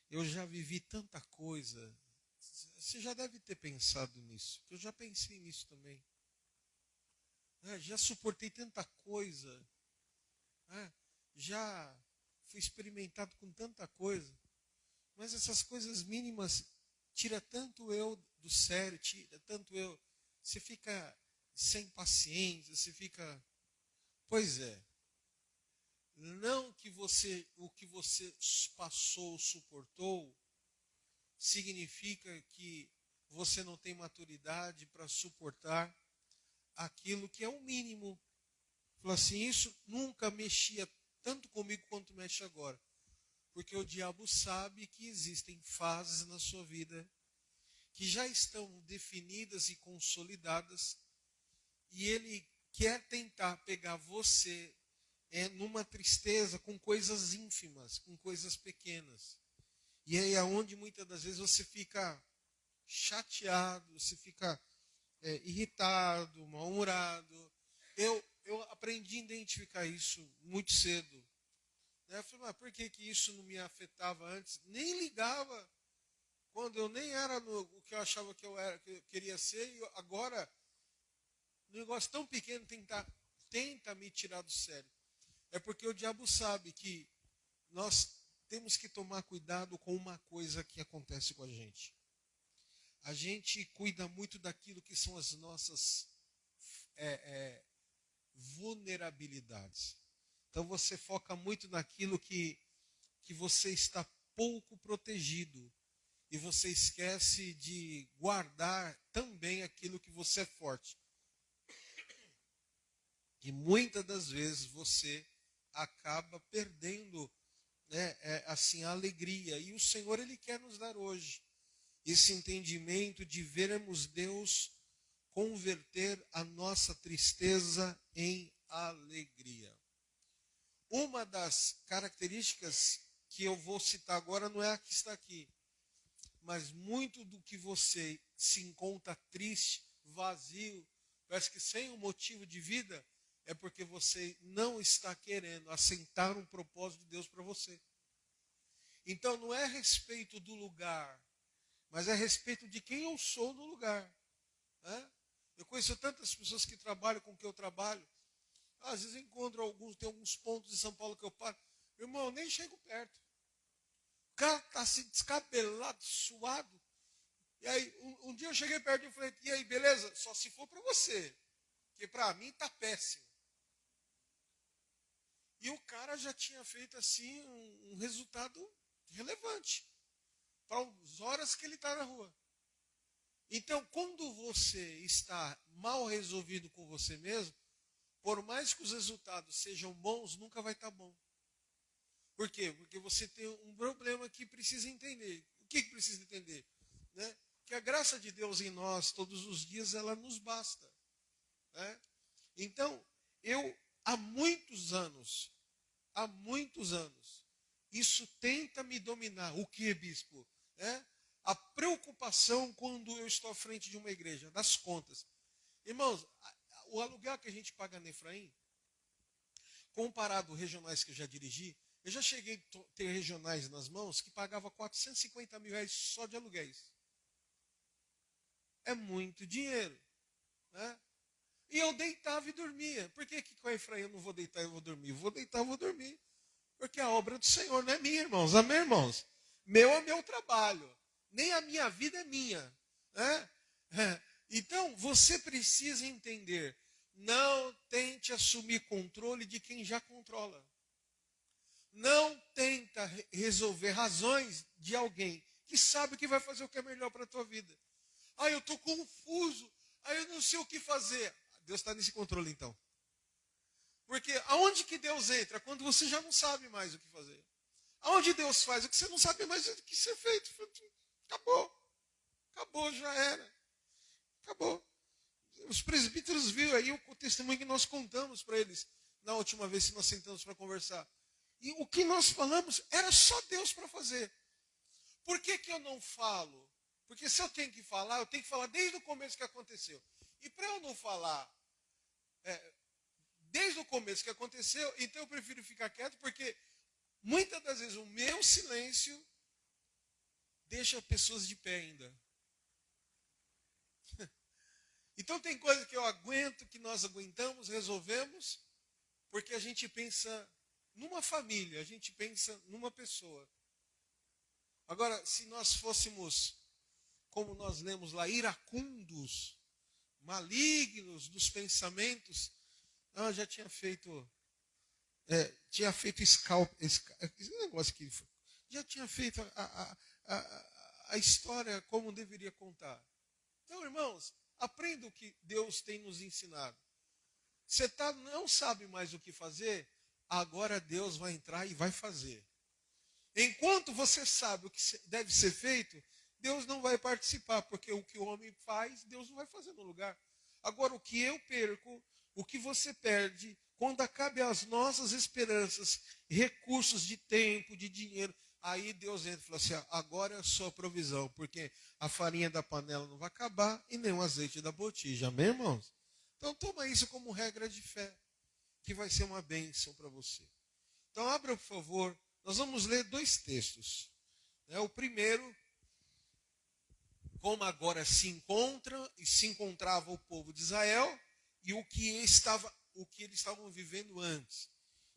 Eu já vivi tanta coisa. Você já deve ter pensado nisso. Eu já pensei nisso também. Já suportei tanta coisa. Já fui experimentado com tanta coisa. Mas essas coisas mínimas tira tanto eu do sério, tira tanto eu. Você fica sem paciência, você fica. Pois é. Não que o que você passou, suportou, significa que você não tem maturidade para suportar aquilo que é o mínimo. Falou assim, isso nunca mexia tanto comigo quanto mexe agora. Porque o diabo sabe que existem fases na sua vida que já estão definidas e consolidadas, e ele quer tentar pegar você numa tristeza com coisas ínfimas, com coisas pequenas. E aí é onde muitas das vezes você fica chateado, você fica irritado, mal-humorado. Eu aprendi a identificar isso muito cedo. Eu falei, mas por que isso não me afetava antes? Nem ligava quando eu nem era o que eu achava que eu era, que eu queria ser, e agora, um negócio tão pequeno tenta me tirar do sério. É porque o diabo sabe que nós temos que tomar cuidado com uma coisa que acontece com a gente. A gente cuida muito daquilo que são as nossas vulnerabilidades. Então você foca muito naquilo que você está pouco protegido. E você esquece de guardar também aquilo que você é forte. E muitas das vezes você acaba perdendo assim, a alegria. E o Senhor, Ele quer nos dar hoje esse entendimento de vermos Deus converter a nossa tristeza em alegria. Uma das características que eu vou citar agora não é a que está aqui, mas muito do que você se encontra triste, vazio, parece que sem um motivo de vida, é porque você não está querendo assentar um propósito de Deus para você. Então não é a respeito do lugar, mas é a respeito de quem eu sou no lugar. Eu conheço tantas pessoas que trabalham com o que eu trabalho. Às vezes eu encontro tem alguns pontos de São Paulo que eu paro. Meu irmão, eu nem chego perto. O cara está assim, descabelado, suado. E aí, um dia eu cheguei perto e falei, e aí, beleza? Só se for para você. Porque para mim está péssimo. E o cara já tinha feito assim um resultado relevante para as horas que ele está na rua. Então, quando você está mal resolvido com você mesmo, por mais que os resultados sejam bons, nunca vai estar bom. Por quê? Porque você tem um problema que precisa entender. O que precisa entender? Que a graça de Deus em nós, todos os dias, ela nos basta. Então, há muitos anos, isso tenta me dominar. O que, bispo? A preocupação quando eu estou à frente de uma igreja, das contas. Irmãos, o aluguel que a gente paga na Efraim, comparado aos regionais que eu já dirigi, eu já cheguei a ter regionais nas mãos que pagava 450 mil reais só de aluguéis. É muito dinheiro. E eu deitava e dormia. Por que com a Efraim eu não vou deitar e eu vou dormir? Eu vou deitar e vou dormir. Porque a obra do Senhor não é minha, irmãos. Amém, irmãos? Meu é meu trabalho. Nem a minha vida é minha. Então, você precisa entender. Não tente assumir controle de quem já controla. Não tenta resolver razões de alguém que sabe que vai fazer o que é melhor para a tua vida. Eu estou confuso. Eu não sei o que fazer. Deus está nesse controle, então. Porque aonde que Deus entra? Quando você já não sabe mais o que fazer. Aonde Deus faz? O que você não sabe mais o que ser feito. Acabou. Acabou, já era. Acabou. Os presbíteros viram aí o testemunho que nós contamos para eles na última vez que nós sentamos para conversar. E o que nós falamos era só Deus para fazer. Por que eu não falo? Porque se eu tenho que falar, eu tenho que falar desde o começo que aconteceu. E para eu não falar desde o começo que aconteceu, então eu prefiro ficar quieto, porque muitas das vezes o meu silêncio deixa pessoas de pé ainda. Então tem coisa que eu aguento, que nós aguentamos, resolvemos, porque a gente pensa numa família, a gente pensa numa pessoa. Agora, se nós fôssemos, como nós lemos lá, iracundos, malignos dos pensamentos, já tinha feito, esse negócio aqui, já tinha feito a história como deveria contar. Então, irmãos, aprenda o que Deus tem nos ensinado. Você não sabe mais o que fazer, agora Deus vai entrar e vai fazer. Enquanto você sabe o que deve ser feito, Deus não vai participar, porque o que o homem faz, Deus não vai fazer no lugar. Agora, o que eu perco, o que você perde, quando acabe as nossas esperanças, recursos de tempo, de dinheiro, aí Deus entra e fala assim, agora é a sua provisão, porque a farinha da panela não vai acabar e nem o azeite da botija. Amém, irmãos? Então, toma isso como regra de fé, que vai ser uma bênção para você. Então, abra, por favor. Nós vamos ler 2 textos. O primeiro, como agora se encontrava o povo de Israel e o que eles estavam vivendo antes.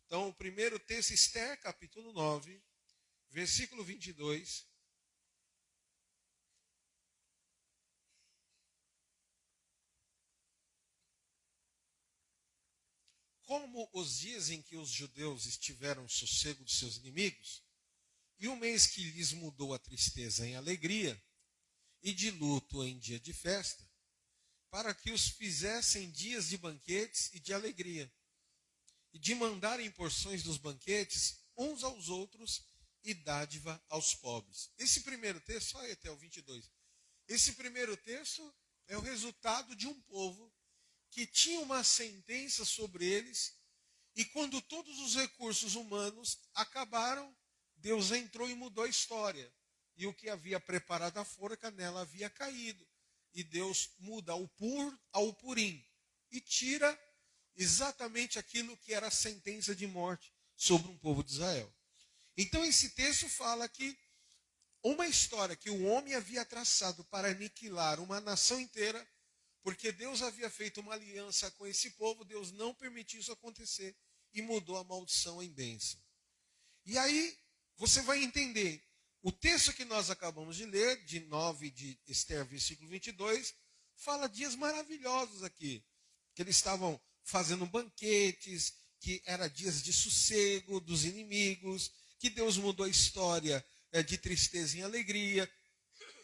Então, o primeiro texto, Esther, capítulo 9, versículo 22. Como os dias em que os judeus estiveram sossego de seus inimigos, e o mês que lhes mudou a tristeza em alegria, e de luto em dia de festa, para que os fizessem dias de banquetes e de alegria, e de mandarem porções dos banquetes uns aos outros e dádiva aos pobres. Esse primeiro texto, só até o 22, esse primeiro texto é o resultado de um povo que tinha uma sentença sobre eles, e quando todos os recursos humanos acabaram, Deus entrou e mudou a história. E o que havia preparado a forca nela havia caído. E Deus muda o pur ao purim e tira exatamente aquilo que era a sentença de morte sobre um povo de Israel. Então esse texto fala que uma história que o homem havia traçado para aniquilar uma nação inteira, porque Deus havia feito uma aliança com esse povo, Deus não permitiu isso acontecer e mudou a maldição em bênção. E aí você vai entender, o texto que nós acabamos de ler, de 9 de Esther, versículo 22, fala dias maravilhosos aqui, que eles estavam fazendo banquetes, que eram dias de sossego dos inimigos, que Deus mudou a história de tristeza em alegria,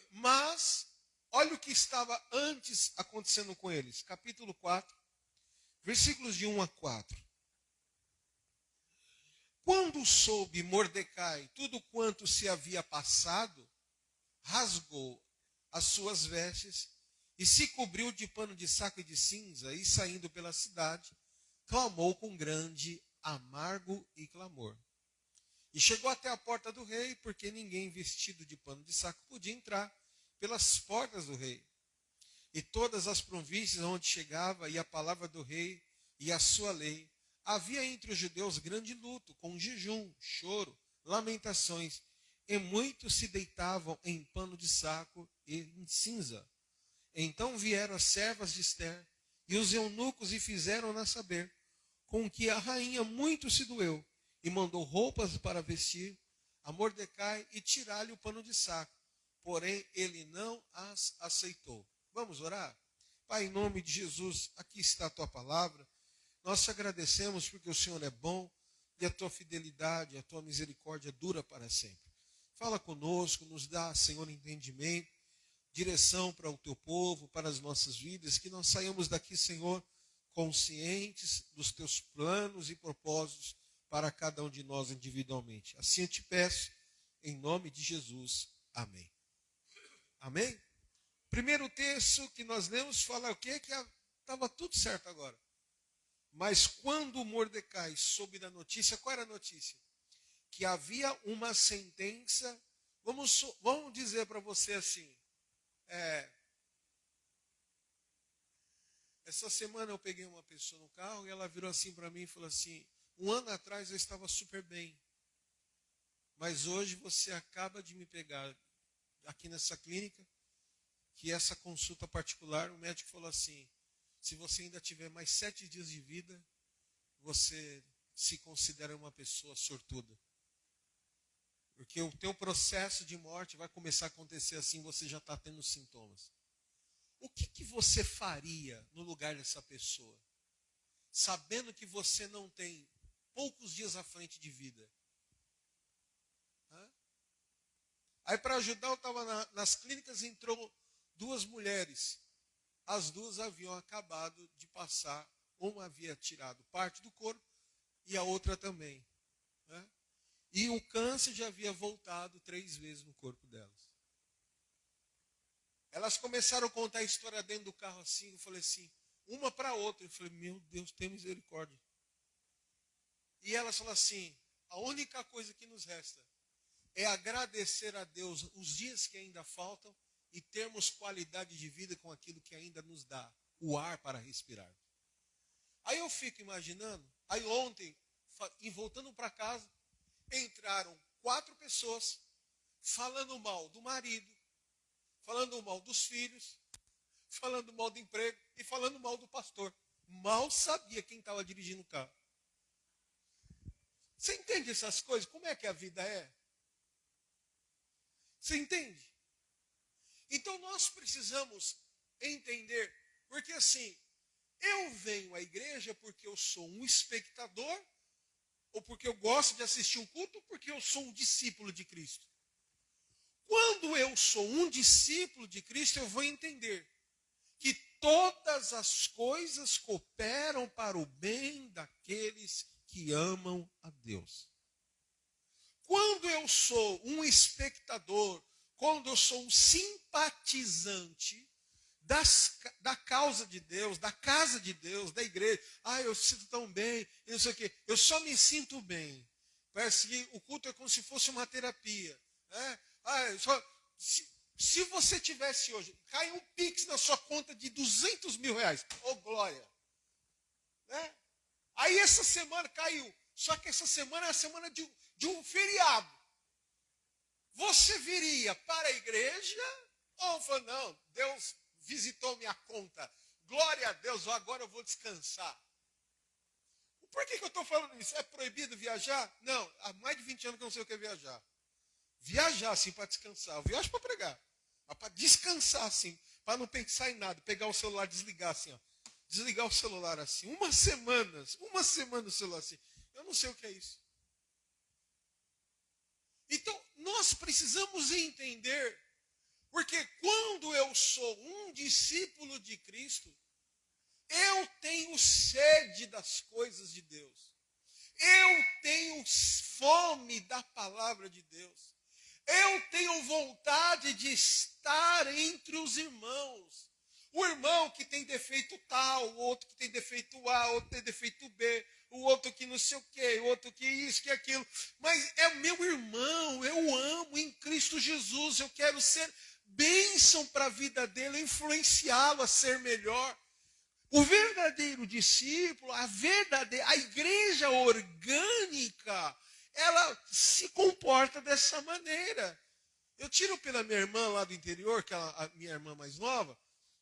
mas olha o que estava antes acontecendo com eles. Capítulo 4, versículos de 1 a 4. Quando soube Mordecai tudo quanto se havia passado, rasgou as suas vestes e se cobriu de pano de saco e de cinza, e saindo pela cidade, clamou com grande amargo e clamor. E chegou até a porta do rei, porque ninguém vestido de pano de saco podia entrar pelas portas do rei. E todas as províncias onde chegava, e a palavra do rei, e a sua lei, havia entre os judeus grande luto, com jejum, choro, lamentações, e muitos se deitavam em pano de saco e em cinza. Então vieram as servas de Esther, e os eunucos, e fizeram-na saber, com que a rainha muito se doeu, e mandou roupas para vestir a Mordecai e tirar-lhe o pano de saco. Porém, ele não as aceitou. Vamos orar? Pai, em nome de Jesus, aqui está a tua palavra. Nós te agradecemos porque o Senhor é bom e a tua fidelidade, a tua misericórdia dura para sempre. Fala conosco, nos dá, Senhor, entendimento, direção para o teu povo, para as nossas vidas, que nós saiamos daqui, Senhor, conscientes dos teus planos e propósitos para cada um de nós individualmente. Assim eu te peço, em nome de Jesus. Amém. Amém? Primeiro texto que nós lemos fala o quê? Que estava tudo certo agora. Mas quando Mordecai soube da notícia, qual era a notícia? Que havia uma sentença, vamos dizer para você assim, essa semana eu peguei uma pessoa no carro e ela virou assim para mim e falou assim, 1 ano atrás eu estava super bem, mas hoje você acaba de me pegar aqui nessa clínica, que essa consulta particular, o médico falou assim, se você ainda tiver mais 7 dias de vida, você se considera uma pessoa sortuda. Porque o teu processo de morte vai começar a acontecer assim, você já está tendo sintomas. O que você faria no lugar dessa pessoa? Sabendo que você não tem poucos dias à frente de vida. Aí para ajudar, eu estava nas clínicas, entrou 2 mulheres. As 2 haviam acabado de passar, uma havia tirado parte do corpo e a outra também. E o câncer já havia voltado 3 vezes no corpo delas. Elas começaram a contar a história dentro do carro assim, eu falei assim, uma para a outra. Eu falei, meu Deus, tem misericórdia. E elas falaram assim, a única coisa que nos resta é agradecer a Deus os dias que ainda faltam e termos qualidade de vida com aquilo que ainda nos dá, o ar para respirar. Aí eu fico imaginando, aí ontem, voltando para casa, entraram 4 pessoas falando mal do marido, falando mal dos filhos, falando mal do emprego e falando mal do pastor. Mal sabia quem estava dirigindo o carro. Você entende essas coisas? Como é que a vida é? Você entende? Então nós precisamos entender, porque assim, eu venho à igreja porque eu sou um espectador, ou porque eu gosto de assistir um culto, ou porque eu sou um discípulo de Cristo. Quando eu sou um discípulo de Cristo, eu vou entender que todas as coisas cooperam para o bem daqueles que amam a Deus. Quando eu sou um espectador, quando eu sou um simpatizante da causa de Deus, da casa de Deus, da igreja, eu sinto tão bem, não sei o quê. Eu só me sinto bem. Parece que o culto é como se fosse uma terapia. Se você tivesse hoje, cai um Pix na sua conta de 200 mil reais, glória. Aí essa semana caiu, só que essa semana é a semana de um feriado. Você viria para a igreja ou falou, não, Deus visitou minha conta, glória a Deus, agora eu vou descansar. Por que eu estou falando isso? É proibido viajar? Não, há mais de 20 anos que eu não sei o que é viajar. Viajar, assim, para descansar. Eu viajo para pregar. Mas para descansar, assim, para não pensar em nada, pegar o celular, desligar assim, ó. Desligar o celular assim. Uma semana o celular assim. Eu não sei o que é isso. Então, nós precisamos entender, porque quando eu sou um discípulo de Cristo, eu tenho sede das coisas de Deus. Eu tenho fome da palavra de Deus. Eu tenho vontade de estar entre os irmãos. O irmão que tem defeito tal, o outro que tem defeito A, o outro que tem defeito B, o outro que não sei o quê, o outro que isso, que aquilo. Mas é meu irmão, eu amo em Cristo Jesus, eu quero ser bênção para a vida dele, influenciá-lo a ser melhor. O verdadeiro discípulo, a igreja orgânica, ela se comporta dessa maneira. Eu tiro pela minha irmã lá do interior, que é a minha irmã mais nova,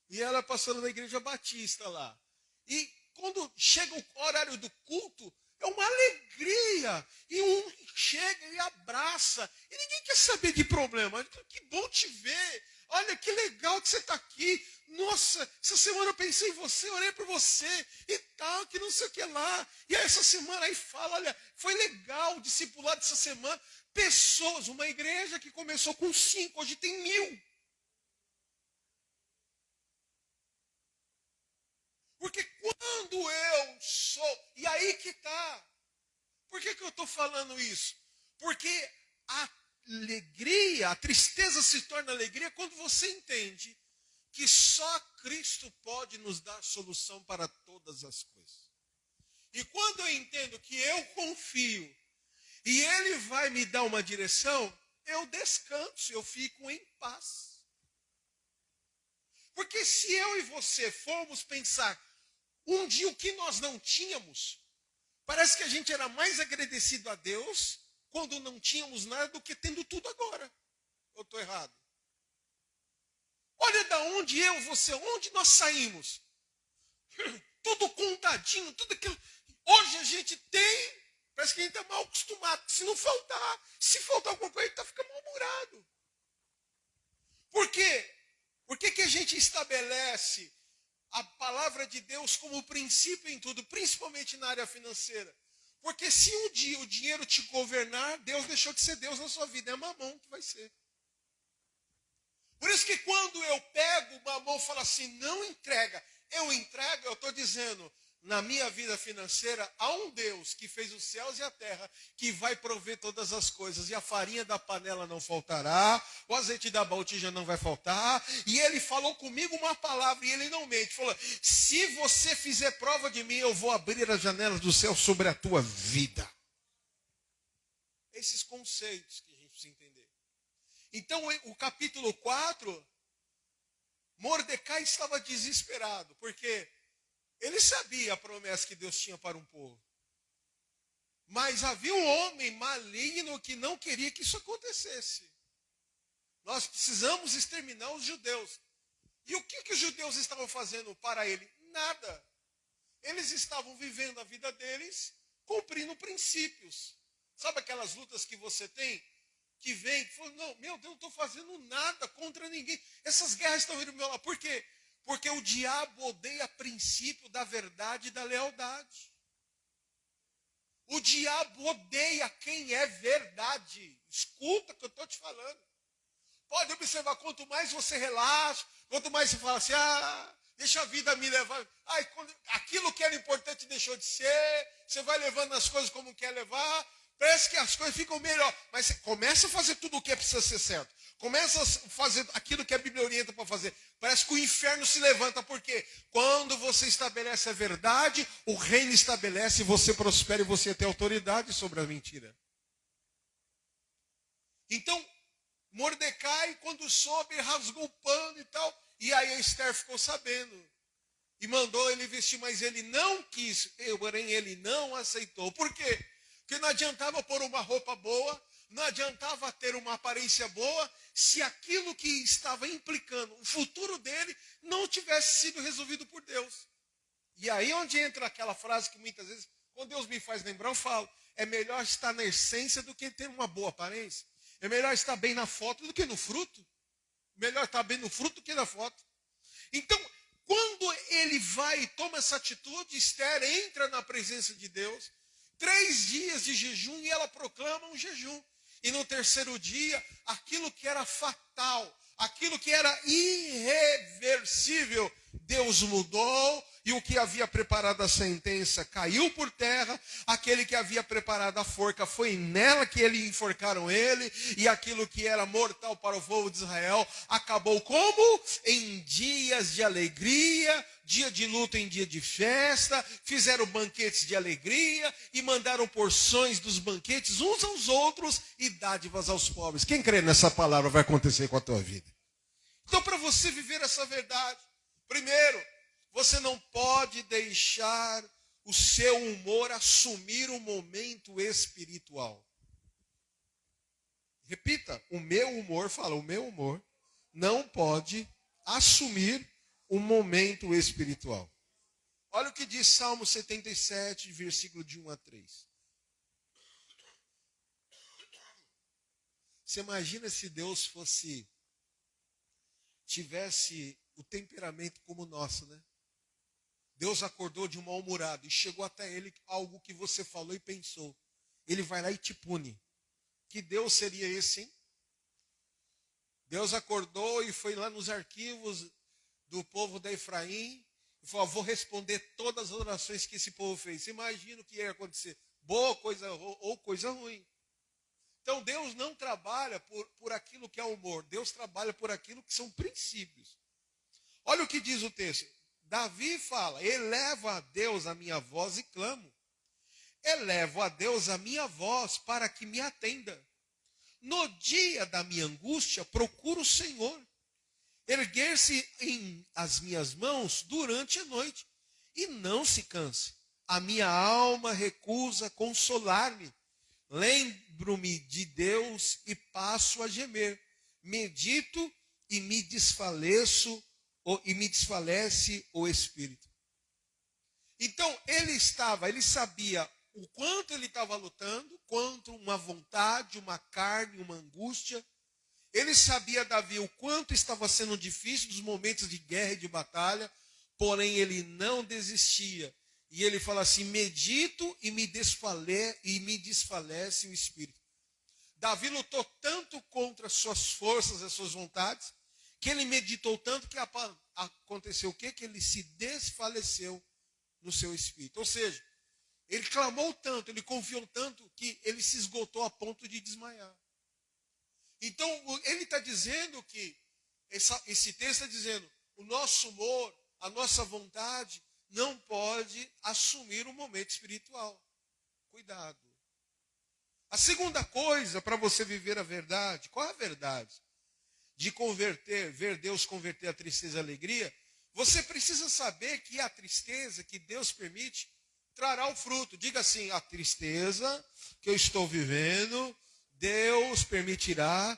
e ela passando na igreja batista lá. E quando chega o horário do culto, é uma alegria. E um chega e abraça. E ninguém quer saber de problema. Que bom te ver. Olha que legal que você está aqui. Nossa, essa semana eu pensei em você, orei por você e tal, que não sei o que lá. E aí essa semana aí fala, olha, foi legal o discipulado dessa semana. Pessoas, uma igreja que começou com 5, hoje tem 1000. Porque quando eu sou, e aí que está. Por que eu estou falando isso? Porque a alegria, a tristeza se torna alegria quando você entende que só Cristo pode nos dar solução para todas as coisas. E quando eu entendo que eu confio e Ele vai me dar uma direção, eu descanso, eu fico em paz. Porque se eu e você formos pensar um dia o que nós não tínhamos, parece que a gente era mais agradecido a Deus quando não tínhamos nada do que tendo tudo agora. Eu estou errado? Olha da onde onde nós saímos. Tudo contadinho, tudo aquilo. Hoje a gente tem, parece que a gente está mal acostumado. Se faltar alguma coisa, a gente fica mal-humorado. Por quê? Por que a gente estabelece a palavra de Deus como princípio em tudo, principalmente na área financeira? Porque se um dia o dinheiro te governar, Deus deixou de ser Deus na sua vida. É mamão que vai ser. Por isso que quando eu pego o mamão e falo assim, não entrega, eu entrego, eu estou dizendo, na minha vida financeira, há um Deus que fez os céus e a terra, que vai prover todas as coisas. E a farinha da panela não faltará, o azeite da botija não vai faltar. E ele falou comigo uma palavra, e ele não mente. Falou, se você fizer prova de mim, eu vou abrir as janelas do céu sobre a tua vida. Esses conceitos que a gente precisa entender. Então, o capítulo 4, Mordecai estava desesperado, porque ele sabia a promessa que Deus tinha para um povo. Mas havia um homem maligno que não queria que isso acontecesse. Nós precisamos exterminar os judeus. E o que os judeus estavam fazendo para ele? Nada. Eles estavam vivendo a vida deles, cumprindo princípios. Sabe aquelas lutas que você tem? Que vem, que fala, não, meu Deus, não estou fazendo nada contra ninguém. Essas guerras estão vindo do meu lado. Por quê? Porque o diabo odeia princípio da verdade e da lealdade. O diabo odeia quem é verdade. Escuta o que eu estou te falando. Pode observar, quanto mais você relaxa, quanto mais você fala assim, deixa a vida me levar. Aquilo que era importante deixou de ser, você vai levando as coisas como quer levar. Parece que as coisas ficam melhor. Mas você começa a fazer tudo o que precisa ser certo. Começa a fazer aquilo que a Bíblia orienta para fazer. Parece que o inferno se levanta. Por quê? Quando você estabelece a verdade, o reino estabelece, você prospera e você tem autoridade sobre a mentira. Então, Mordecai, quando soube, rasgou o pano e tal. E aí a Esther ficou sabendo. E mandou ele vestir, mas ele não quis. Porém, ele não aceitou. Por quê? Porque não adiantava pôr uma roupa boa, não adiantava ter uma aparência boa, se aquilo que estava implicando o futuro dele não tivesse sido resolvido por Deus. E aí onde entra aquela frase que muitas vezes, quando Deus me faz lembrar, eu falo, é melhor estar na essência do que ter uma boa aparência. É melhor estar bem na foto do que no fruto. Melhor estar bem no fruto do que na foto. Então, quando ele vai e toma essa atitude, Esther entra na presença de Deus, 3 dias de jejum e ela proclama um jejum. E no terceiro dia, aquilo que era fatal, aquilo que era irreversível, Deus mudou. E o que havia preparado a sentença caiu por terra. Aquele que havia preparado a forca, foi nela que enforcaram ele. E aquilo que era mortal para o povo de Israel acabou como? Em dias de alegria, dia de luto em dia de festa. Fizeram banquetes de alegria e mandaram porções dos banquetes uns aos outros e dádivas aos pobres. Quem crê nessa palavra vai acontecer com a tua vida. Então, para você viver essa verdade, primeiro, você não pode deixar o seu humor assumir um momento espiritual. Repita, o meu humor não pode assumir um momento espiritual. Olha o que diz Salmo 77, versículo de 1 a 3. Você imagina se Deus tivesse o temperamento como o nosso, né? Deus acordou de um mal-humorado e chegou até ele algo que você falou e pensou. Ele vai lá e te pune. Que Deus seria esse, hein? Deus acordou e foi lá nos arquivos do povo da Efraim e falou, vou responder todas as orações que esse povo fez. Você imagina o que ia acontecer? Boa coisa ou coisa ruim. Então Deus não trabalha por aquilo que é humor. Deus trabalha por aquilo que são princípios. Olha o que diz o texto. Davi fala, elevo a Deus a minha voz e clamo. Elevo a Deus a minha voz para que me atenda. No dia da minha angústia, procuro o Senhor. Erguer-se em as minhas mãos durante a noite. E não se canse. A minha alma recusa consolar-me. Lembro-me de Deus e passo a gemer. Medito e me desfalece o espírito. Então, ele sabia o quanto ele estava lutando, quanto uma vontade, uma carne, uma angústia. Ele sabia, Davi, o quanto estava sendo difícil dos momentos de guerra e de batalha, porém ele não desistia. E ele fala assim, medito e me desfalece o espírito. Davi lutou tanto contra as suas forças, as suas vontades, que ele meditou tanto que aconteceu o quê? Que ele se desfaleceu no seu espírito. Ou seja, ele clamou tanto, ele confiou tanto, que ele se esgotou a ponto de desmaiar. Então, ele está dizendo que, esse texto está dizendo, o nosso humor, a nossa vontade, não pode assumir um momento espiritual. Cuidado. A segunda coisa para você viver a verdade, qual é a verdade? De ver Deus converter a tristeza em alegria, você precisa saber que a tristeza que Deus permite trará o fruto. Diga assim, a tristeza que eu estou vivendo, Deus permitirá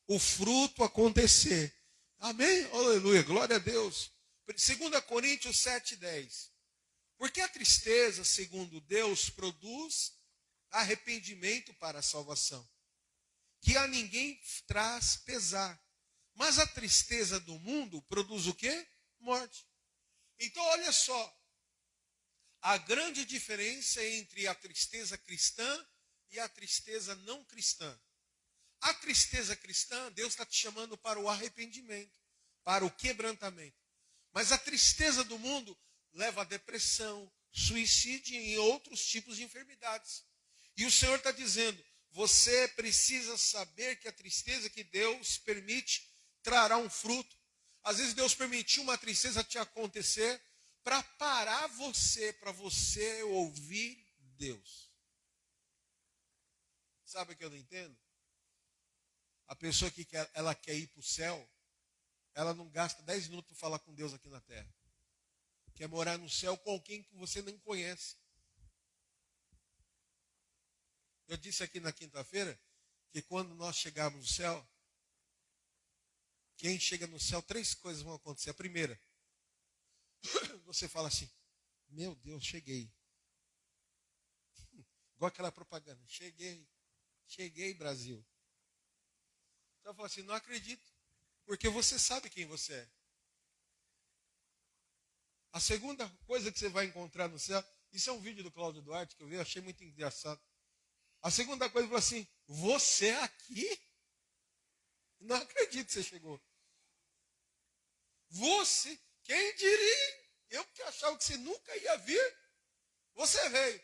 o fruto acontecer. Amém? Aleluia, glória a Deus. 2 Coríntios 7,10. Porque a tristeza, segundo Deus, produz arrependimento para a salvação, que a ninguém traz pesar. Mas a tristeza do mundo produz o quê? Morte. Então, olha só, a grande diferença entre a tristeza cristã e a tristeza não cristã. A tristeza cristã, Deus está te chamando para o arrependimento, para o quebrantamento. Mas a tristeza do mundo leva a depressão, suicídio e outros tipos de enfermidades. E o Senhor está dizendo, você precisa saber que a tristeza que Deus permite trará um fruto. Às vezes Deus permitiu uma tristeza te acontecer para parar você, para você ouvir Deus. Sabe o que eu não entendo? A pessoa que ela quer ir para o céu, ela não gasta 10 minutos para falar com Deus aqui na terra. Quer morar no céu com alguém que você nem conhece. Eu disse aqui na quinta-feira que quando nós chegarmos no céu, quem chega no céu, 3 coisas vão acontecer. A primeira, você fala assim, meu Deus, cheguei. Igual aquela propaganda, cheguei Brasil. Então eu falo assim, não acredito, porque você sabe quem você é. A segunda coisa que você vai encontrar no céu, isso é um vídeo do Cláudio Duarte que eu vi, achei muito engraçado. A segunda coisa, ele falou assim, você aqui? Não acredito que você chegou. Você, quem diria? Eu que achava que você nunca ia vir, você veio.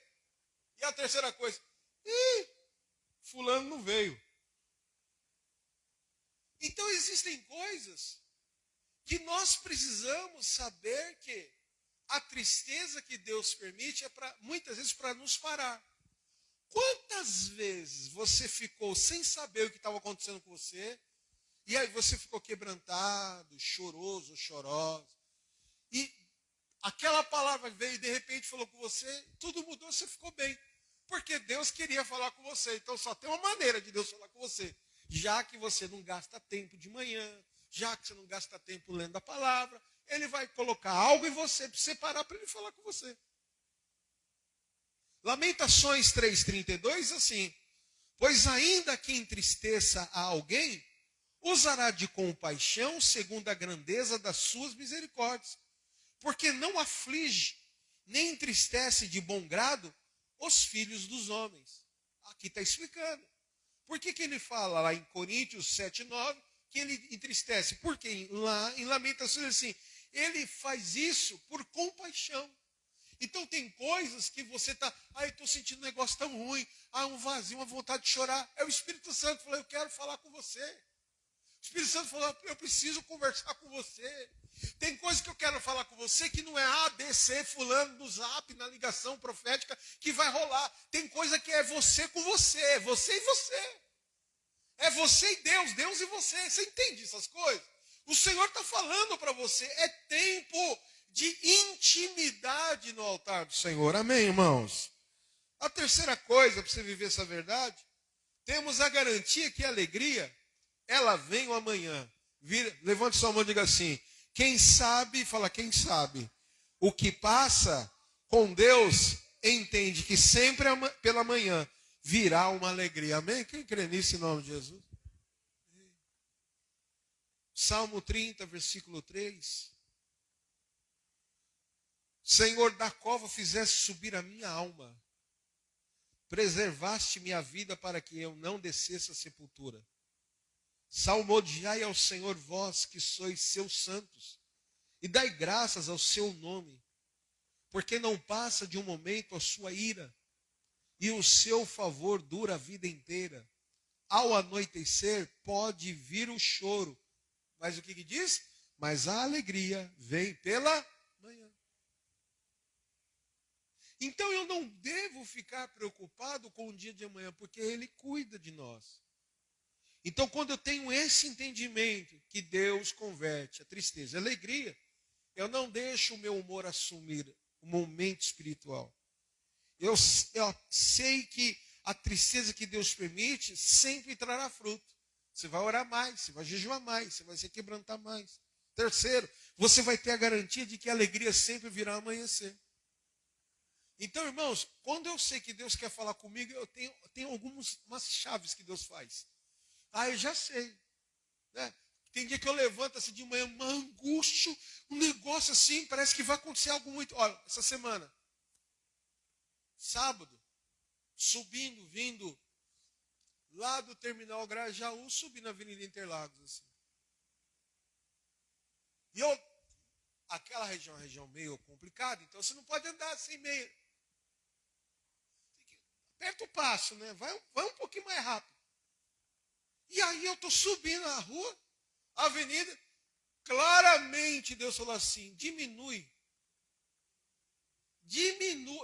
E a terceira coisa, fulano não veio. Então existem coisas que nós precisamos saber que a tristeza que Deus permite é muitas vezes para nos parar. Quantas vezes você ficou sem saber o que estava acontecendo com você, e aí você ficou quebrantado, choroso, chorosa, e aquela palavra veio e de repente falou com você, tudo mudou, você ficou bem. Porque Deus queria falar com você. Então só tem uma maneira de Deus falar com você. Já que você não gasta tempo de manhã, já que você não gasta tempo lendo a palavra, Ele vai colocar algo em você para você parar para Ele falar com você. Lamentações 3,32, assim, pois ainda que entristeça a alguém, usará de compaixão segundo a grandeza das suas misericórdias, porque não aflige, nem entristece de bom grado os filhos dos homens. Aqui está explicando. Por que ele fala lá em Coríntios 7,9 que ele entristece? Porque lá em Lamentações assim, ele faz isso por compaixão. Então tem coisas que você está, estou sentindo um negócio tão ruim, um vazio, uma vontade de chorar. É o Espírito Santo falou, eu quero falar com você. O Espírito Santo falou, eu preciso conversar com você. Tem coisas que eu quero falar com você que não é A, B, C, fulano no zap, na ligação profética, que vai rolar. Tem coisa que é você com você, é você e você. É você e Deus, Deus e você. Você entende essas coisas? O Senhor está falando para você, é tempo de intimidade no altar do Senhor. Amém, irmãos? A terceira coisa para você viver essa verdade, temos a garantia que a alegria, ela vem o amanhã. Levante sua mão e diga assim: quem sabe, fala quem sabe, o que passa com Deus, entende que sempre pela manhã virá uma alegria. Amém? Quem crê nisso em nome de Jesus? Salmo 30, versículo 3. Senhor, da cova fizeste subir a minha alma. Preservaste minha vida para que eu não descesse à sepultura. Salmodiai ao Senhor vós que sois seus santos, e dai graças ao seu nome, porque não passa de um momento a sua ira, e o seu favor dura a vida inteira. Ao anoitecer pode vir o choro, mas o que diz? Mas a alegria vem pela manhã. Então eu não devo ficar preocupado com o dia de amanhã, porque Ele cuida de nós. Então quando eu tenho esse entendimento, que Deus converte a tristeza em alegria, eu não deixo o meu humor assumir o momento espiritual. Eu sei que a tristeza que Deus permite sempre trará fruto. Você vai orar mais, você vai jejuar mais, você vai se quebrantar mais. Terceiro, você vai ter a garantia de que a alegria sempre virá amanhecer. Então, irmãos, quando eu sei que Deus quer falar comigo, eu tenho umas chaves que Deus faz. Eu já sei. Né? Tem dia que eu levanto assim de manhã, uma angústia, um negócio assim, parece que vai acontecer algo muito... Olha, essa semana, sábado, vindo lá do terminal Grajaú, subi na Avenida Interlagos. Assim. E aquela região é uma região meio complicada, então você não pode andar sem meia. Aperta o passo, né? Vai um pouquinho mais rápido. E aí eu estou subindo a rua, a avenida, claramente Deus falou assim, diminui.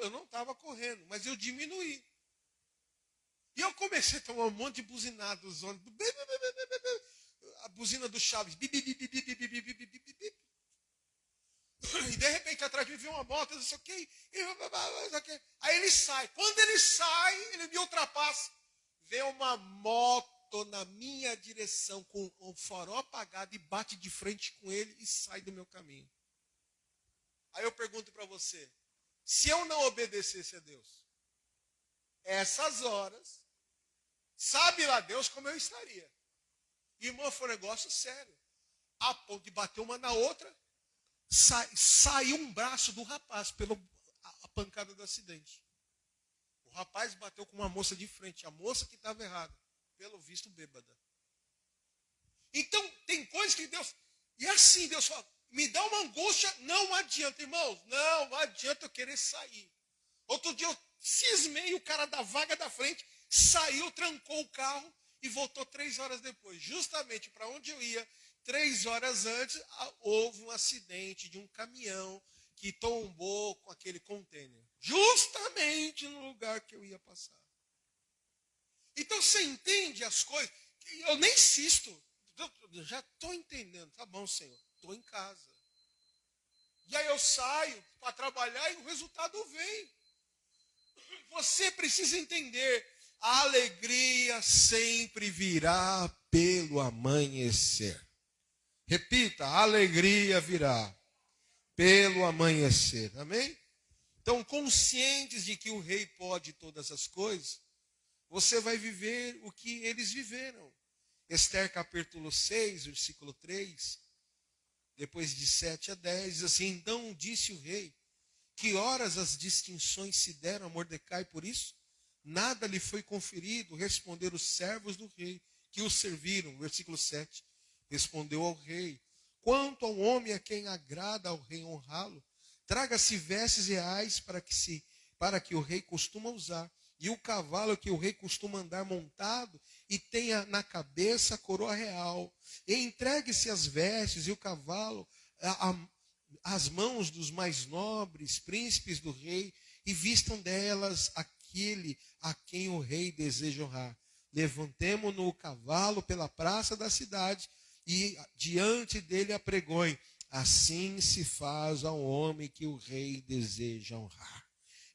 Eu não estava correndo, mas eu diminuí. E eu comecei a tomar um monte de buzinada dos ônibus. A buzina do Chaves. E de repente atrás de mim veio uma moto, não sei o quê. Aí ele sai. Quando ele sai, ele me ultrapassa. Vê uma moto na minha direção com o farol apagado e bate de frente com ele e sai do meu caminho. Aí eu pergunto para você, se eu não obedecesse a Deus, essas horas, sabe lá Deus como eu estaria. Irmão, foi um negócio sério. A ponto de bater uma na outra, saiu um braço do rapaz pela a pancada do acidente. O rapaz bateu com uma moça de frente, a moça que estava errada, pelo visto bêbada. Então, tem coisas que Deus... E assim, Deus fala, me dá uma angústia, não adianta, irmãos, não adianta eu querer sair. Outro dia eu cismei, o cara da vaga da frente saiu, trancou o carro e voltou 3 horas depois. Justamente para onde eu ia, 3 horas antes, houve um acidente de um caminhão que tombou com aquele contêiner. Justamente no lugar que eu ia passar. Então você entende as coisas? Eu nem insisto. Eu já estou entendendo. Tá bom, Senhor. Estou em casa. E aí eu saio para trabalhar e o resultado vem. Você precisa entender. A alegria sempre virá pelo amanhecer. Repita, a alegria virá pelo amanhecer. Amém? Então, conscientes de que o rei pode todas as coisas, você vai viver o que eles viveram. Esther capítulo 6, versículo 3, depois de 7 a 10, diz assim, então disse o rei, que horas as distinções se deram a Mordecai por isso? Nada lhe foi conferido, responderam os servos do rei, que o serviram. Versículo 7, respondeu ao rei, quanto ao homem a quem agrada ao rei honrá-lo, traga-se vestes reais para que o rei costuma usar, e o cavalo que o rei costuma andar montado, e tenha na cabeça a coroa real, e entregue-se as vestes e o cavalo às mãos dos mais nobres príncipes do rei, e vistam delas aquele a quem o rei deseja honrar. Levantemo-no o cavalo pela praça da cidade, e diante dele apregoem. Assim se faz ao homem que o rei deseja honrar.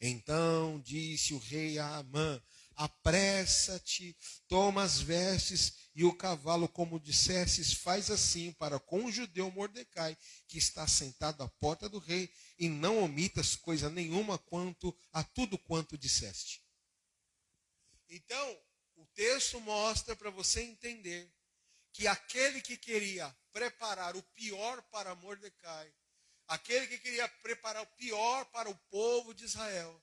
Então disse o rei a Amã, apressa-te, toma as vestes e o cavalo, como dissestes, faz assim para com o judeu Mordecai, que está sentado à porta do rei, e não omitas coisa nenhuma quanto a tudo quanto disseste. Então, o texto mostra para você entender que aquele que queria preparar o pior para Mordecai, aquele que queria preparar o pior para o povo de Israel,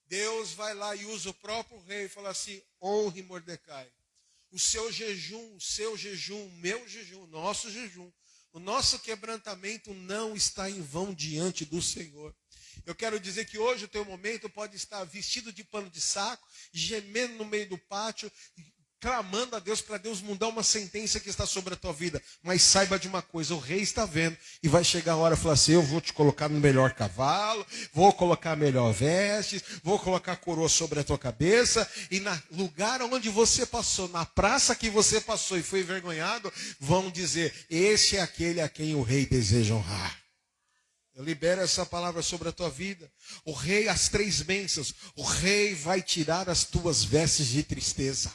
Deus vai lá e usa o próprio rei e fala assim: honre Mordecai. O seu jejum, o meu jejum, o nosso jejum, o nosso quebrantamento não está em vão diante do Senhor. Eu quero dizer que hoje o teu momento pode estar vestido de pano de saco, gemendo no meio do pátio, clamando a Deus para Deus mudar uma sentença que está sobre a tua vida. Mas saiba de uma coisa, o rei está vendo e vai chegar a hora e falar assim: eu vou te colocar no melhor cavalo, vou colocar a melhor veste, vou colocar a coroa sobre a tua cabeça, e no lugar onde você passou, na praça que você passou e foi envergonhado, vão dizer: esse é aquele a quem o rei deseja honrar. Eu libero essa palavra sobre a tua vida. O rei, as 3 bênçãos, o rei vai tirar as tuas vestes de tristeza.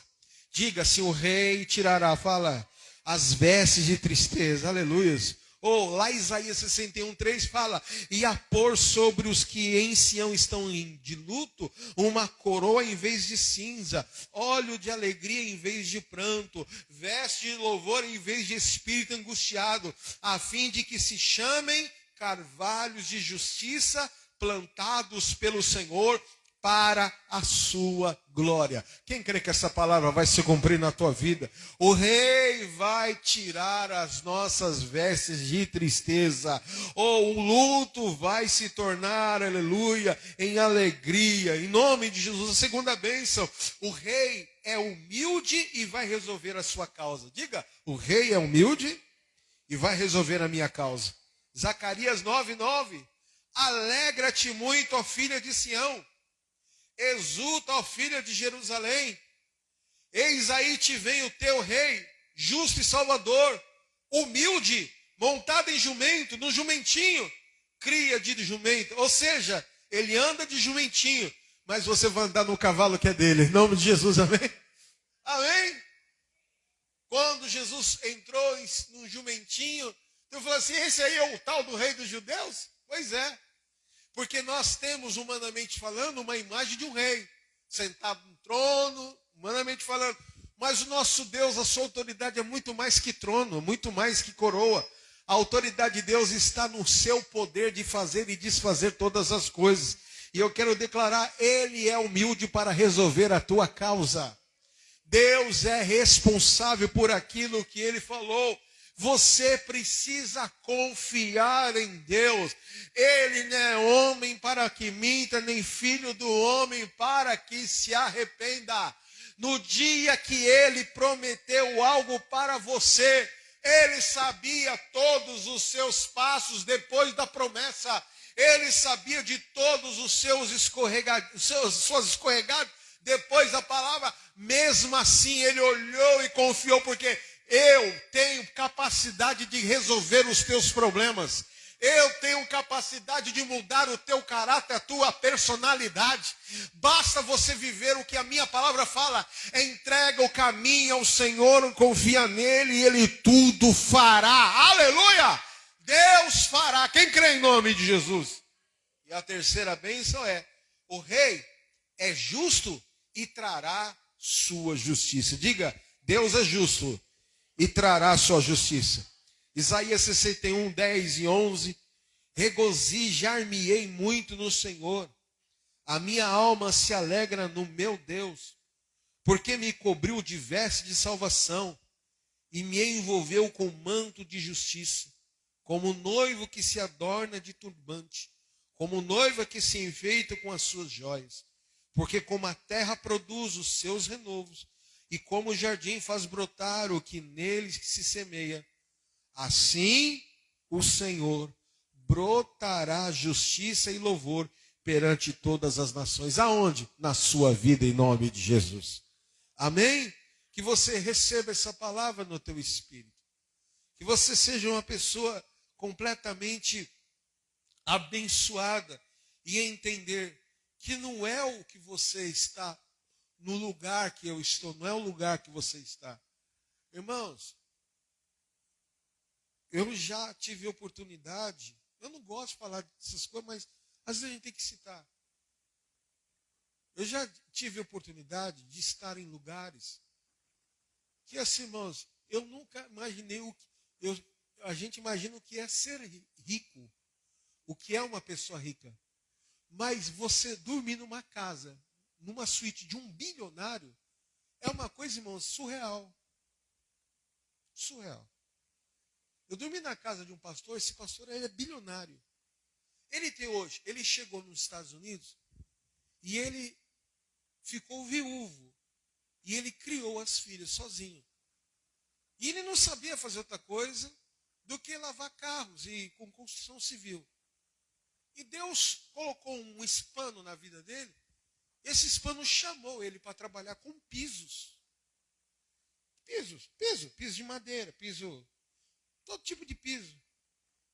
Diga-se, o rei tirará, fala, as vestes de tristeza, aleluia. Ou lá Isaías 61:3 fala: e a pôr sobre os que em Sião estão de luto, uma coroa em vez de cinza, óleo de alegria em vez de pranto, veste de louvor em vez de espírito angustiado, a fim de que se chamem carvalhos de justiça, plantados pelo Senhor, para a sua glória. Quem crê que essa palavra vai se cumprir na tua vida? O rei vai tirar as nossas vestes de tristeza. O luto vai se tornar, aleluia, em alegria. Em nome de Jesus. A segunda bênção: o rei é humilde e vai resolver a sua causa. Diga: o rei é humilde e vai resolver a minha causa. Zacarias 9:9. Alegra-te muito, ó filha de Sião. Exulta, ó filha de Jerusalém. Eis aí te vem o teu rei, justo e salvador, humilde, montado em jumento, no jumentinho, cria de jumento. Ou seja, ele anda de jumentinho, mas você vai andar no cavalo que é dele. Em nome de Jesus, amém? Amém? Quando Jesus entrou num jumentinho, eu falei assim: esse aí é o tal do rei dos judeus? Pois é. Porque nós temos, humanamente falando, uma imagem de um rei, sentado no trono, humanamente falando. Mas o nosso Deus, a sua autoridade é muito mais que trono, muito mais que coroa. A autoridade de Deus está no seu poder de fazer e desfazer todas as coisas. E eu quero declarar: Ele é humilde para resolver a tua causa. Deus é responsável por aquilo que Ele falou. Você precisa confiar em Deus. Ele não é homem para que minta, nem filho do homem para que se arrependa. No dia que Ele prometeu algo para você, Ele sabia todos os seus passos depois da promessa. Ele sabia de todos os seus suas escorregadas depois da palavra. Mesmo assim, Ele olhou e confiou, porque eu tenho capacidade de resolver os teus problemas. Eu tenho capacidade de mudar o teu caráter, a tua personalidade. Basta você viver o que a minha palavra fala. Entrega o caminho ao Senhor, confia nele e Ele tudo fará. Aleluia! Deus fará. Quem crê em nome de Jesus? E a terceira bênção é: o rei é justo e trará sua justiça. Diga: Deus é justo e trará sua justiça. Isaías 61, 10 e 11. Regozijar-me-ei muito no Senhor. A minha alma se alegra no meu Deus, porque me cobriu de veste de salvação e me envolveu com manto de justiça, como noivo que se adorna de turbante, como noiva que se enfeita com as suas joias. Porque como a terra produz os seus renovos, e como o jardim faz brotar o que nele se semeia, assim o Senhor brotará justiça e louvor perante todas as nações. Aonde? Na sua vida, em nome de Jesus. Amém? Que você receba essa palavra no teu espírito. Que você seja uma pessoa completamente abençoada e entender que não é o que você está no lugar que eu estou, não é o lugar que você está. Irmãos, eu já tive oportunidade, eu não gosto de falar dessas coisas, mas às vezes a gente tem que citar. Eu já tive oportunidade de estar em lugares que, assim, irmãos, eu nunca imaginei a gente imagina o que é ser rico, o que é uma pessoa rica. Mas você dormir numa casa, numa suíte de um bilionário, é uma coisa, irmãos, surreal. Surreal. Eu dormi na casa de um pastor, esse pastor ele é bilionário. Ele chegou nos Estados Unidos e ele ficou viúvo. E ele criou as filhas sozinho. E ele não sabia fazer outra coisa do que lavar carros e com construção civil. E Deus colocou um hispano na vida dele. Esse hispano chamou ele para trabalhar com pisos. Piso de madeira, piso, todo tipo de piso.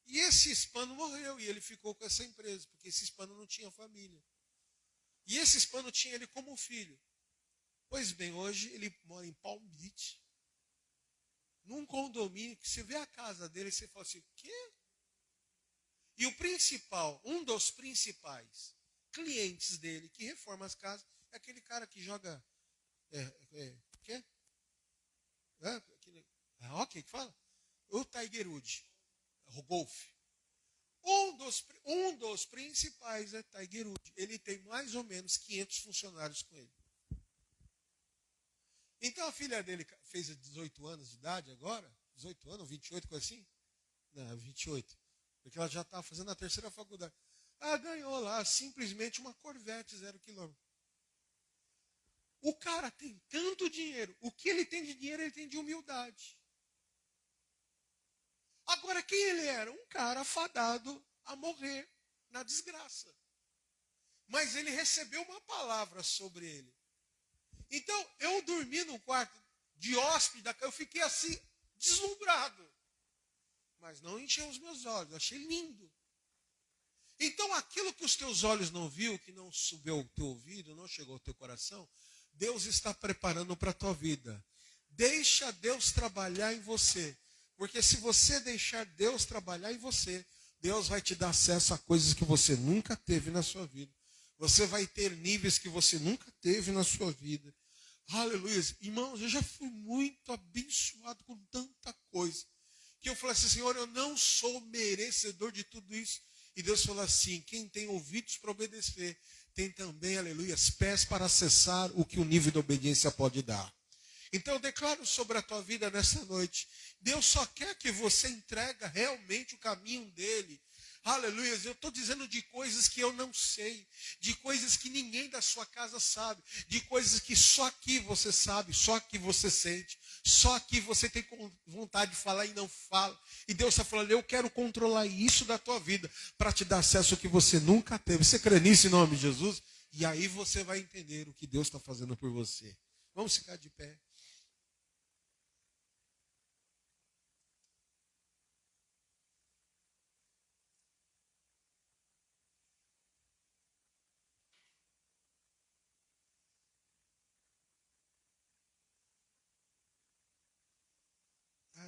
E esse hispano morreu e ele ficou com essa empresa, porque esse hispano não tinha família. E esse hispano tinha ele como filho. Pois bem, hoje ele mora em Palm Beach, num condomínio que você vê a casa dele e você fala assim, o quê? E um dos principais clientes dele que reforma as casas é aquele cara que joga o quê? Hockey que fala? O Tiger Woods, o golfe. Um dos principais é Tiger Woods. Ele tem mais ou menos 500 funcionários com ele. Então a filha dele fez 18 anos de idade agora, 18 anos, 28, coisa assim? Não, 28. Porque ela já estava fazendo a terceira faculdade. Ela ganhou lá simplesmente uma Corvette 0 km. O cara tem tanto dinheiro. O que ele tem de dinheiro, ele tem de humildade. Agora, quem ele era? Um cara afadado a morrer na desgraça. Mas ele recebeu uma palavra sobre ele. Então, eu dormi no quarto de hóspede, eu fiquei assim, deslumbrado. Mas não encheu os meus olhos, eu achei lindo. Então, aquilo que os teus olhos não viu, que não subiu ao teu ouvido, não chegou ao teu coração, Deus está preparando para a tua vida. Deixa Deus trabalhar em você. Porque se você deixar Deus trabalhar em você, Deus vai te dar acesso a coisas que você nunca teve na sua vida. Você vai ter níveis que você nunca teve na sua vida. Aleluia. Irmãos, eu já fui muito abençoado com tanta coisa. Que eu falei assim, Senhor, eu não sou merecedor de tudo isso. E Deus falou assim, quem tem ouvidos para obedecer, tem também, aleluia, pés para acessar o que o nível de obediência pode dar. Então eu declaro sobre a tua vida nessa noite, Deus só quer que você entregue realmente o caminho dele. Aleluia, eu estou dizendo de coisas que eu não sei, de coisas que ninguém da sua casa sabe, de coisas que só aqui você sabe, só aqui você sente, só aqui você tem vontade de falar e não fala. E Deus está falando, eu quero controlar isso da tua vida, para te dar acesso ao que você nunca teve. Você crê nisso em nome de Jesus? E aí você vai entender o que Deus está fazendo por você. Vamos ficar de pé.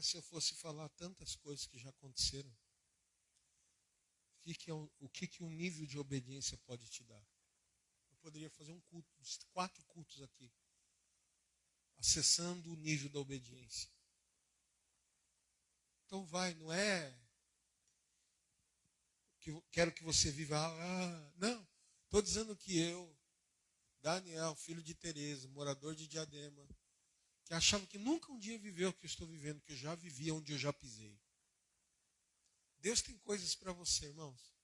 Se eu fosse falar tantas coisas que já aconteceram, o que um nível de obediência pode te dar? Eu poderia fazer um culto, 4 cultos aqui, acessando o nível da obediência. Então vai, não é que eu quero que você viva, não, estou dizendo que eu, Daniel, filho de Teresa, morador de Diadema, que achava que nunca um dia viveu o que eu estou vivendo, que eu já vivia onde eu já pisei. Deus tem coisas para você, irmãos.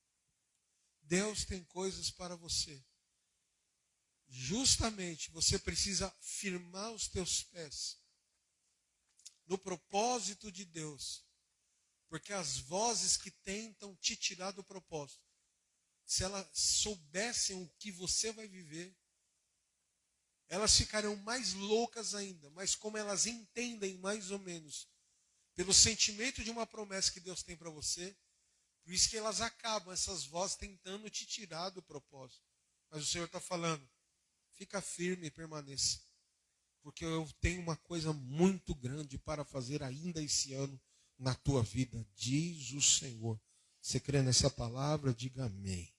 Deus tem coisas para você. Justamente você precisa firmar os teus pés no propósito de Deus. Porque as vozes que tentam te tirar do propósito, se elas soubessem o que você vai viver, elas ficariam mais loucas ainda. Mas como elas entendem mais ou menos, pelo sentimento de uma promessa que Deus tem para você, por isso que elas acabam, essas vozes tentando te tirar do propósito. Mas o Senhor está falando, fica firme e permaneça. porque eu tenho uma coisa muito grande para fazer ainda esse ano na tua vida, diz o Senhor. Você crê nessa palavra? Diga amém.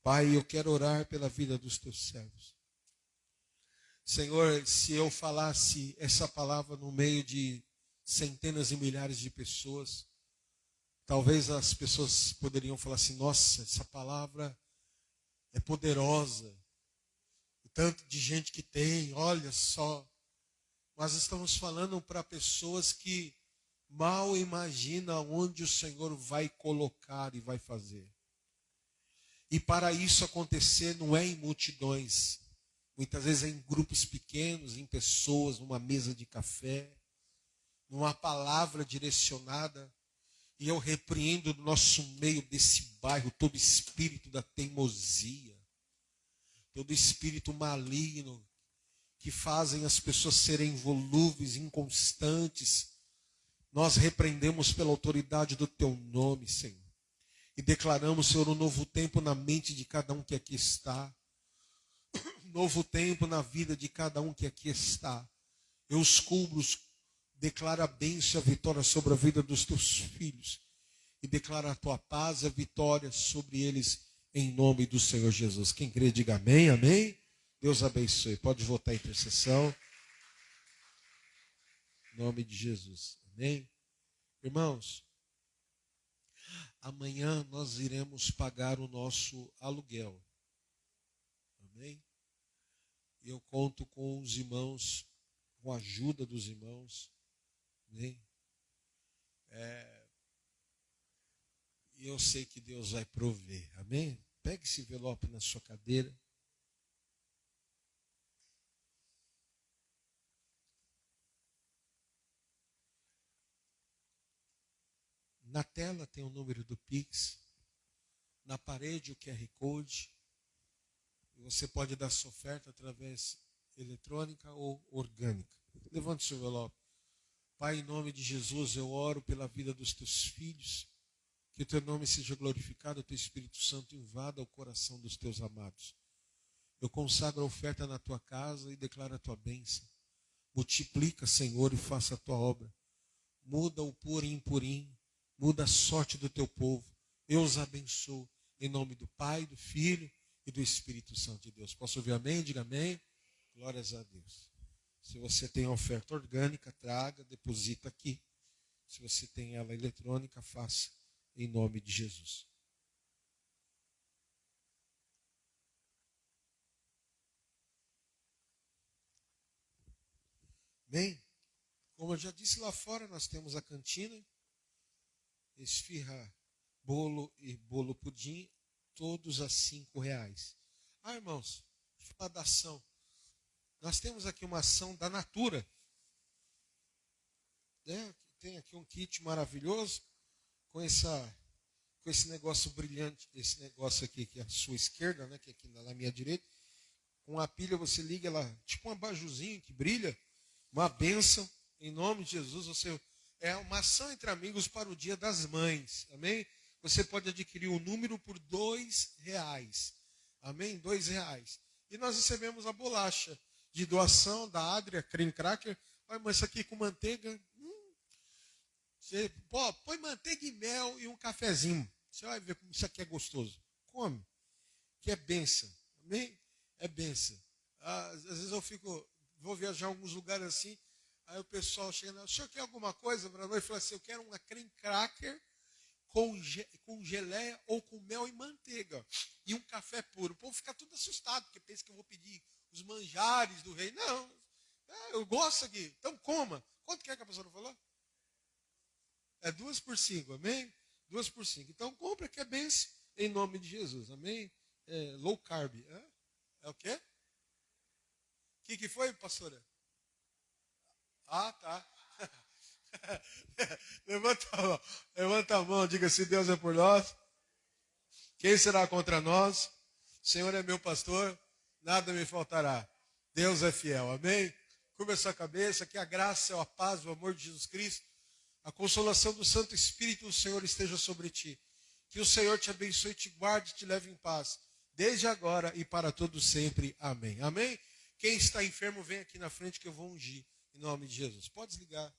Pai, eu quero orar pela vida dos teus servos. Senhor, se eu falasse essa palavra no meio de centenas e milhares de pessoas, talvez as pessoas poderiam falar assim: nossa, essa palavra é poderosa. O tanto de gente que tem, olha só. Mas estamos falando para pessoas que mal imaginam onde o Senhor vai colocar e vai fazer. E para isso acontecer não é em multidões. Muitas vezes é em grupos pequenos, em pessoas, numa mesa de café, numa palavra direcionada. E eu repreendo no nosso meio desse bairro todo espírito da teimosia, todo espírito maligno que fazem as pessoas serem volúveis, inconstantes. Nós repreendemos pela autoridade do teu nome, Senhor. E declaramos, Senhor, um novo tempo na mente de cada um que aqui está. Novo tempo na vida de cada um que aqui está. Eu os cubro, declaro a bênção e a vitória sobre a vida dos teus filhos. E declaro a tua paz e a vitória sobre eles, em nome do Senhor Jesus. Quem crê, diga amém, amém. Deus abençoe. Pode votar em intercessão. Em nome de Jesus. Amém. Irmãos, amanhã nós iremos pagar o nosso aluguel. Amém. Eu conto com os irmãos, com a ajuda dos irmãos. Amém? E eu sei que Deus vai prover. Amém? Pegue esse envelope na sua cadeira. Na tela tem o número do Pix. Na parede o QR Code. Você pode dar sua oferta através eletrônica ou orgânica. Levante seu envelope. Pai, em nome de Jesus, eu oro pela vida dos teus filhos. Que o teu nome seja glorificado, o teu Espírito Santo invada o coração dos teus amados. Eu consagro a oferta na tua casa e declaro a tua bênção. Multiplica, Senhor, e faça a tua obra. Muda o purim purim. Muda a sorte do teu povo. Eu os abençoo. Em nome do Pai, do Filho e do Espírito Santo de Deus. Posso ouvir amém? Diga amém. Glórias a Deus. Se você tem oferta orgânica, traga, deposita aqui. Se você tem ela eletrônica, faça em nome de Jesus. Bem, como eu já disse, lá fora nós temos a cantina, esfirra, bolo e bolo pudim, todos a R$5. Irmãos, deixa eu falar da ação. Nós temos aqui uma ação da Natura. Tem aqui um kit maravilhoso com esse negócio brilhante, esse negócio aqui que é à sua esquerda, né, que é aqui na minha direita. Com a pilha você liga ela, tipo um abajuzinho que brilha, uma bênção, em nome de Jesus. Você é uma ação entre amigos para o Dia das Mães, amém? Você pode adquirir o número por R$2, amém? R$2. E nós recebemos a bolacha de doação da Adria Cream Cracker. Olha, mas isso aqui com manteiga, você põe manteiga e mel e um cafezinho. Você vai ver como isso aqui é gostoso. Come, que é bênção, amém? É bênção. Às vezes eu vou viajar em alguns lugares assim, aí o pessoal chega, o senhor quer alguma coisa para nós? Eu falo assim, eu quero uma cream cracker com geleia ou com mel e manteiga. E um café puro. O povo fica tudo assustado, porque pensa que eu vou pedir os manjares do rei. Não, eu gosto aqui. Então coma. Quanto que é que a pessoa não falou? É 2 por 5, amém? 2 por 5. Então compra que é bênção em nome de Jesus, amém? Low carb. É o quê? O que foi, pastora? Ah, tá. Levanta a mão, diga: se Deus é por nós, quem será contra nós? O Senhor é meu pastor, nada me faltará. Deus é fiel, amém? Curva a sua cabeça, que a graça, a paz, o amor de Jesus Cristo, a consolação do Santo Espírito do Senhor esteja sobre ti. Que o Senhor te abençoe, te guarde e te leve em paz, desde agora e para todo sempre. Amém. Amém? Quem está enfermo, vem aqui na frente que eu vou ungir. Em nome de Jesus. Pode desligar.